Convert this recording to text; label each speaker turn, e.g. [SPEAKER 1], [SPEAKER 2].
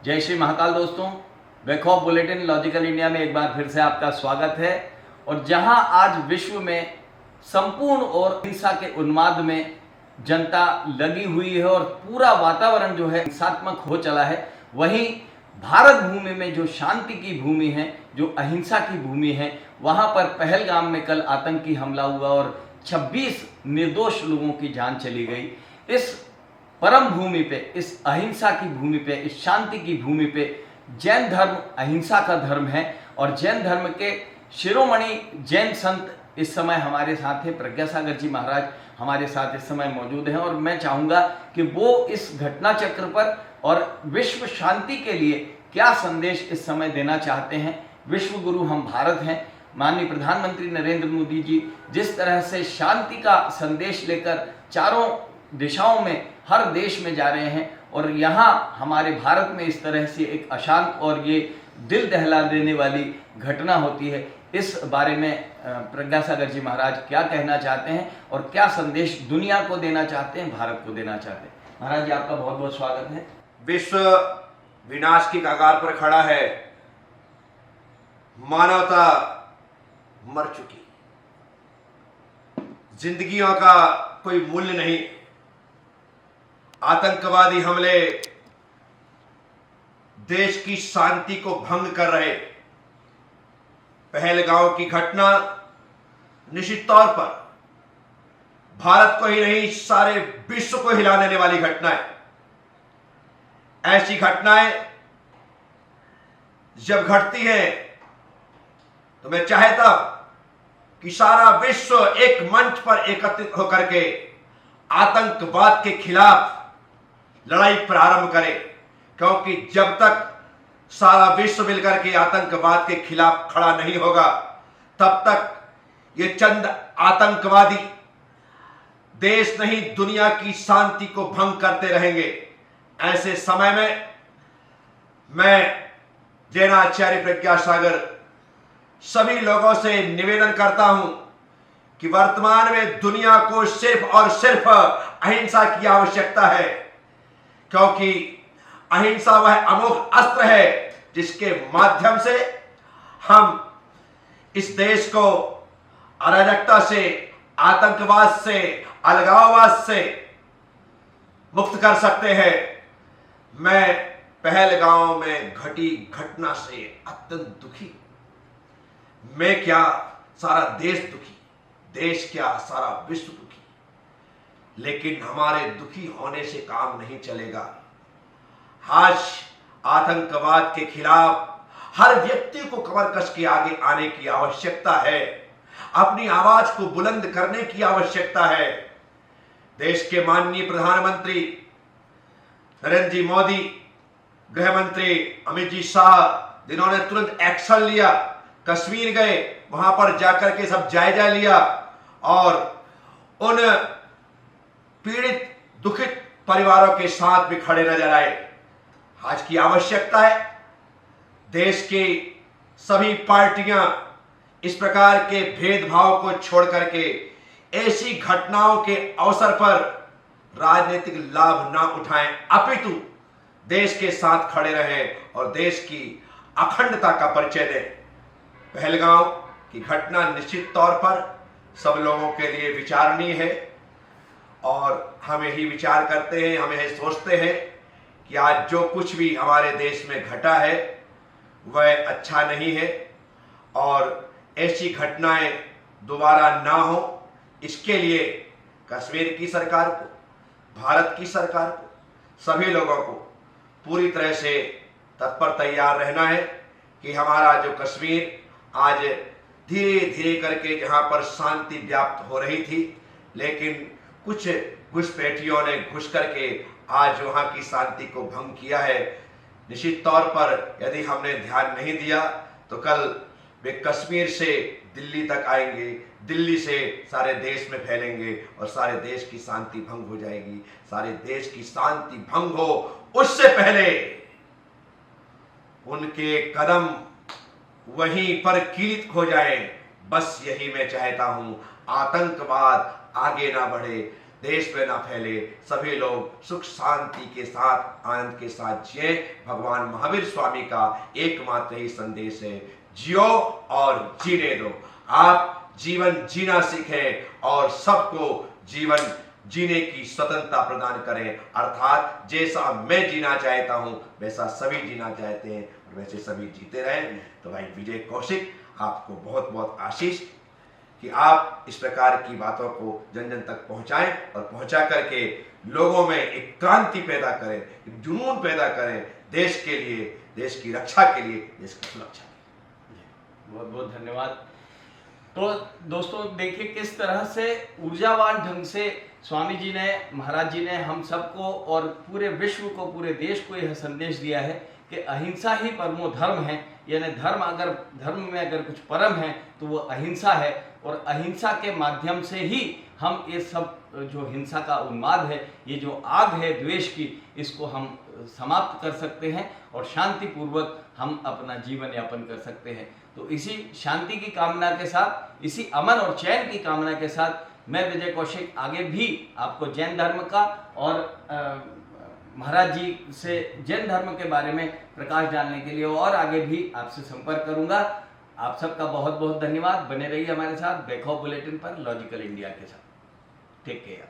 [SPEAKER 1] जय श्री महाकाल दोस्तों, वेकऑफ bulletin logical India में एक बार फिर से आपका स्वागत है। और जहां आज विश्व में संपूर्ण और हिंसा के उन्माद में जनता लगी हुई है और पूरा वातावरण जो है हिंसात्मक हो चला है, वहीं भारत भूमि में जो शांति की भूमि है, जो अहिंसा की भूमि है, वहां पर पहलगाम में कल आतंकी हमला हुआ और 26 निर्दोष लोगों की जान चली गई। इस परम भूमि पे, इस अहिंसा की भूमि पे, इस शांति की भूमि पे जैन धर्म अहिंसा का धर्म है और जैन धर्म के शिरोमणि जैन संत इस समय हमारे साथ हैं। प्रज्ञा सागर जी महाराज हमारे साथ इस समय मौजूद हैं और मैं चाहूँगा कि वो इस घटना चक्र पर और विश्व शांति के लिए क्या संदेश इस समय देना चाहते हैं। विश्व गुरु हम भारत हैं। माननीय प्रधानमंत्री नरेंद्र मोदी जी जिस तरह से शांति का संदेश लेकर चारों दिशाओं में हर देश में जा रहे हैं और यहाँ हमारे भारत में इस तरह से एक अशांत और ये दिल दहला देने वाली घटना होती है, इस बारे में प्रज्ञा सागर जी महाराज क्या कहना चाहते हैं और क्या संदेश दुनिया को देना चाहते हैं, भारत को देना चाहते हैं। महाराज जी, आपका बहुत बहुत स्वागत है।
[SPEAKER 2] विश्व विनाश की कगार पर खड़ा है, मानवता मर चुकी, जिंदगियों का कोई मूल्य नहीं। आतंकवादी हमले देश की शांति को भंग कर रहे। पहलगाम की घटना निश्चित तौर पर भारत को ही नहीं, सारे विश्व को हिला देने वाली घटना है। ऐसी घटनाएं जब घटती हैं तो मैं चाहता कि सारा विश्व एक मंच पर एकत्रित होकर के आतंकवाद के खिलाफ लड़ाई प्रारंभ करे, क्योंकि जब तक सारा विश्व मिलकर के आतंकवाद के खिलाफ खड़ा नहीं होगा, तब तक ये चंद आतंकवादी देश नहीं दुनिया की शांति को भंग करते रहेंगे। ऐसे समय में मैं जैनाचार्य प्रज्ञा सागर सभी लोगों से निवेदन करता हूं कि वर्तमान में दुनिया को सिर्फ और सिर्फ अहिंसा की आवश्यकता है, क्योंकि अहिंसा वह अमोघ अस्त्र है जिसके माध्यम से हम इस देश को अराजकता से, आतंकवाद से, अलगाववाद से मुक्त कर सकते हैं। मैं पहलगाम में घटी घटना से अत्यंत दुखी, मैं क्या सारा देश दुखी, देश क्या सारा विश्व दुखी। लेकिन हमारे दुखी होने से काम नहीं चलेगा। आज आतंकवाद के खिलाफ हर व्यक्ति को कमर कस के आगे आने की आवश्यकता है, अपनी आवाज को बुलंद करने की आवश्यकता है। देश के माननीय प्रधानमंत्री नरेंद्र जी मोदी, गृह मंत्री अमित जी शाह, जिन्होंने तुरंत एक्शन लिया, कश्मीर गए, वहां पर जाकर के सब जायजा लिया और उन पीड़ित दुखित परिवारों के साथ भी खड़े नजर आए। आज की आवश्यकता है देश की सभी पार्टियां इस प्रकार के भेदभाव को छोड़ करके ऐसी घटनाओं के अवसर पर राजनीतिक लाभ ना उठाएं, अपितु देश के साथ खड़े रहें और देश की अखंडता का परिचय दें। पहलगाम की घटना निश्चित तौर पर सब लोगों के लिए विचारणीय है और हम यही विचार करते हैं, हम यही सोचते हैं कि आज जो कुछ भी हमारे देश में घटा है वह अच्छा नहीं है और ऐसी घटनाएं दोबारा ना हो, इसके लिए कश्मीर की सरकार को, भारत की सरकार को, सभी लोगों को पूरी तरह से तत्पर तैयार रहना है कि हमारा जो कश्मीर आज धीरे धीरे करके जहां पर शांति व्याप्त हो रही थी, लेकिन कुछ घुसपैठियों ने घुस करके आज वहां की शांति को भंग किया है। निश्चित तौर पर यदि हमने ध्यान नहीं दिया तो कल वे कश्मीर से दिल्ली तक आएंगे, दिल्ली से सारे देश में फैलेंगे और सारे देश की शांति भंग हो जाएगी। सारे देश की शांति भंग हो उससे पहले उनके कदम वहीं पर कीलित हो जाए, बस यही मैं चाहता हूं। आतंकवाद आगे ना बढ़े, देश में ना फैले, सभी लोग सुख शांति के साथ आनंद के साथ जिए। भगवान महावीर स्वामी का एकमात्र ही संदेश है, जियो और जीने दो। आप जीवन जीना सीखें और सबको जीवन जीने की स्वतंत्रता प्रदान करें। अर्थात जैसा मैं जीना चाहता हूं वैसा सभी जीना चाहते हैं और वैसे सभी जीते रहें। तो भाई विजय कौशिक, आपको बहुत बहुत आशीष कि आप इस प्रकार की बातों को जन जन तक पहुंचाएं और पहुंचा करके लोगों में एक क्रांति पैदा करें, एक जुनून पैदा करें देश के लिए, देश की रक्षा के लिए, देश की सुरक्षा के लिए।
[SPEAKER 1] बहुत बहुत धन्यवाद। तो दोस्तों देखिए किस तरह से ऊर्जावान ढंग से स्वामी जी ने, महाराज जी ने हम सबको और पूरे विश्व को, पूरे देश को यह संदेश दिया है कि अहिंसा ही परमो धर्म है। यानी धर्म में अगर कुछ परम है तो वो अहिंसा है, और अहिंसा के माध्यम से ही हम ये सब जो हिंसा का उन्माद है, ये जो आग है द्वेष की, इसको हम समाप्त कर सकते हैं और शांतिपूर्वक हम अपना जीवन यापन कर सकते हैं। तो इसी शांति की कामना के साथ, इसी अमन और चैन की कामना के साथ मैं विजय कौशिक आगे भी आपको जैन धर्म का और महाराज जी से जैन धर्म के बारे में प्रकाश डालने के लिए और आगे भी आपसे संपर्क करूंगा। आप सबका बहुत बहुत धन्यवाद। बने रहिए हमारे साथ बेखौफ बुलेटिन पर, लॉजिकल इंडिया के साथ। Take care.